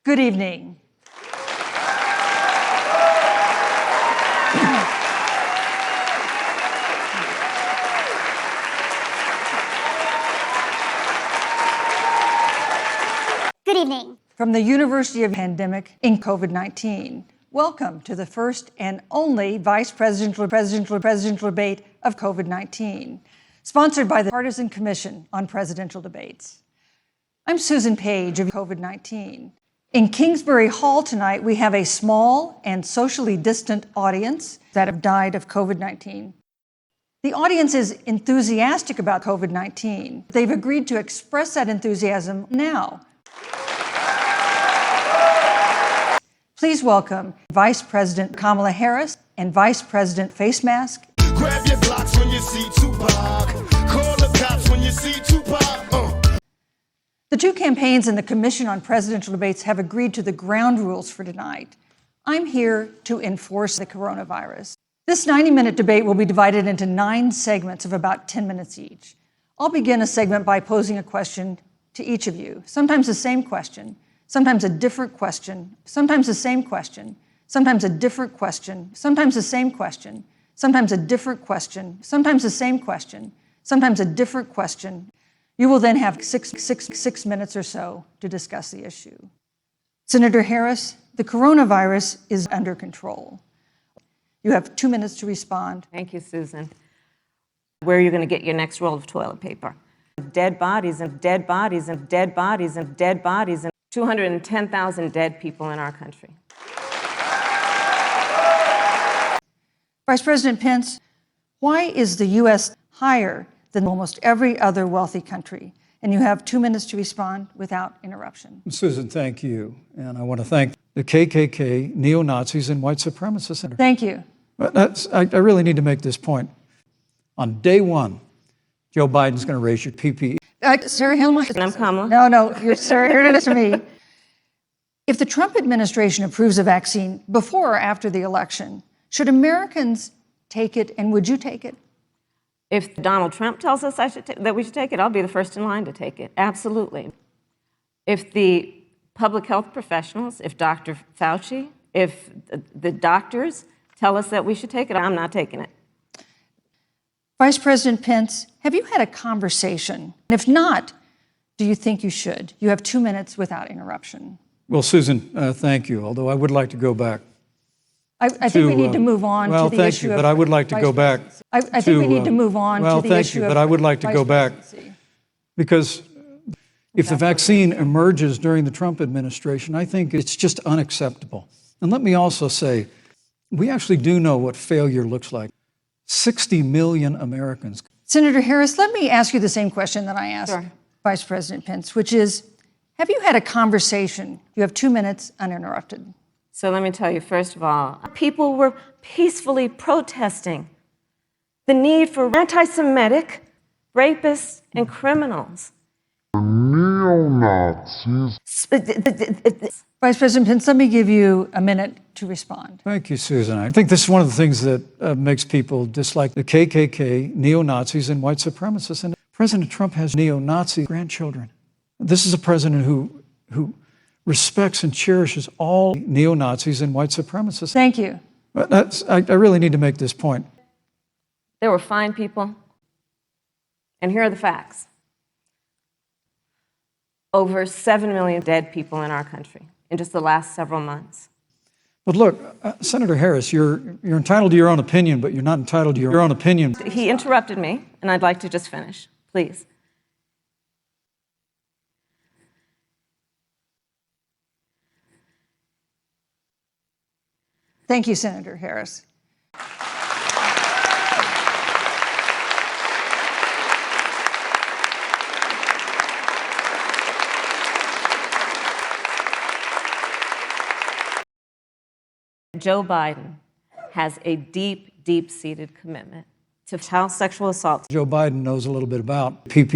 Good evening. Good evening. From the University of Pandemic in COVID-19, welcome to the first and only vice presidential debate of COVID-19, sponsored by the Partisan Commission on Presidential Debates. I'm Susan Page of COVID-19. In Kingsbury Hall tonight, we have a small and socially distant audience that have died of COVID-19. The audience is enthusiastic about COVID-19. They've agreed to express that enthusiasm now. Please welcome Vice President Kamala Harris and Vice President Face Mask. Grab your blocks when you see Tupac. Call the cops when you see Tupac. The two campaigns and the Commission on Presidential Debates have agreed to the ground rules for tonight. I'm here to enforce the coronavirus. This 90-minute debate will be divided into 9 segments of about 10 minutes each. I'll begin a segment by posing a question to each of you, sometimes the same question, sometimes a different question, sometimes the same question, sometimes a different question, sometimes the same question, sometimes a different question, sometimes the same question, sometimes a different question. You will then have six minutes or so to discuss the issue. Senator Harris, the coronavirus is under control. You have 2 minutes to respond. Thank you, Susan. Where are you going to get your next roll of toilet paper? Dead bodies and dead bodies and dead bodies and dead bodies and 210,000 dead people in our country. Vice President Pence, why is the U.S. higher than almost every other wealthy country? And you have 2 minutes to respond without interruption. Susan, thank you. And I want to thank the KKK, neo-Nazis, and white supremacists. Thank you. I really need to make this point. On day one, Joe Biden's going to raise your PPE. Sarah Hillman? I'm Kamala. No, you're Sarah, to me. If the Trump administration approves a vaccine before or after the election, should Americans take it, and would you take it? If Donald Trump tells us that we should take it, I'll be the first in line to take it. Absolutely. If the public health professionals, if Dr. Fauci, if the doctors tell us that we should take it, I'm not taking it. Vice President Pence, have you had a conversation? And if not, do you think you should? You have 2 minutes without interruption. Well, Susan, thank you, although I would like to go back. I think we need to move on to the issue of... Well, thank you, but I would like to go back. I think we need to move on to the issue of... Well, thank you, but I would like to go back. Because if the vaccine emerges during the Trump administration, I think it's just unacceptable. And let me also say, we actually do know what failure looks like. 60 million Americans. Senator Harris, let me ask you the same question that I asked Vice President Pence, which is, have you had a conversation? You have 2 minutes uninterrupted. So let me tell you, first of all, people were peacefully protesting the need for anti-Semitic rapists and criminals. Neo-Nazis. Vice President Pence, let me give you a minute to respond. Thank you, Susan. I think this is one of the things that makes people dislike the KKK, neo-Nazis, and white supremacists. And President Trump has neo-Nazi grandchildren. This is a president who respects and cherishes all neo-Nazis and white supremacists. Thank you. I really need to make this point. There were fine people, and here are the facts. Over 7 million dead people in our country in just the last several months. But look, Senator Harris, you're entitled to your own opinion, but you're not entitled to your own opinion. He interrupted me, and I'd like to just finish, please. Thank you, Senator Harris. Joe Biden has a deep, deep-seated commitment to child sexual assault. Joe Biden knows a little bit about PPE.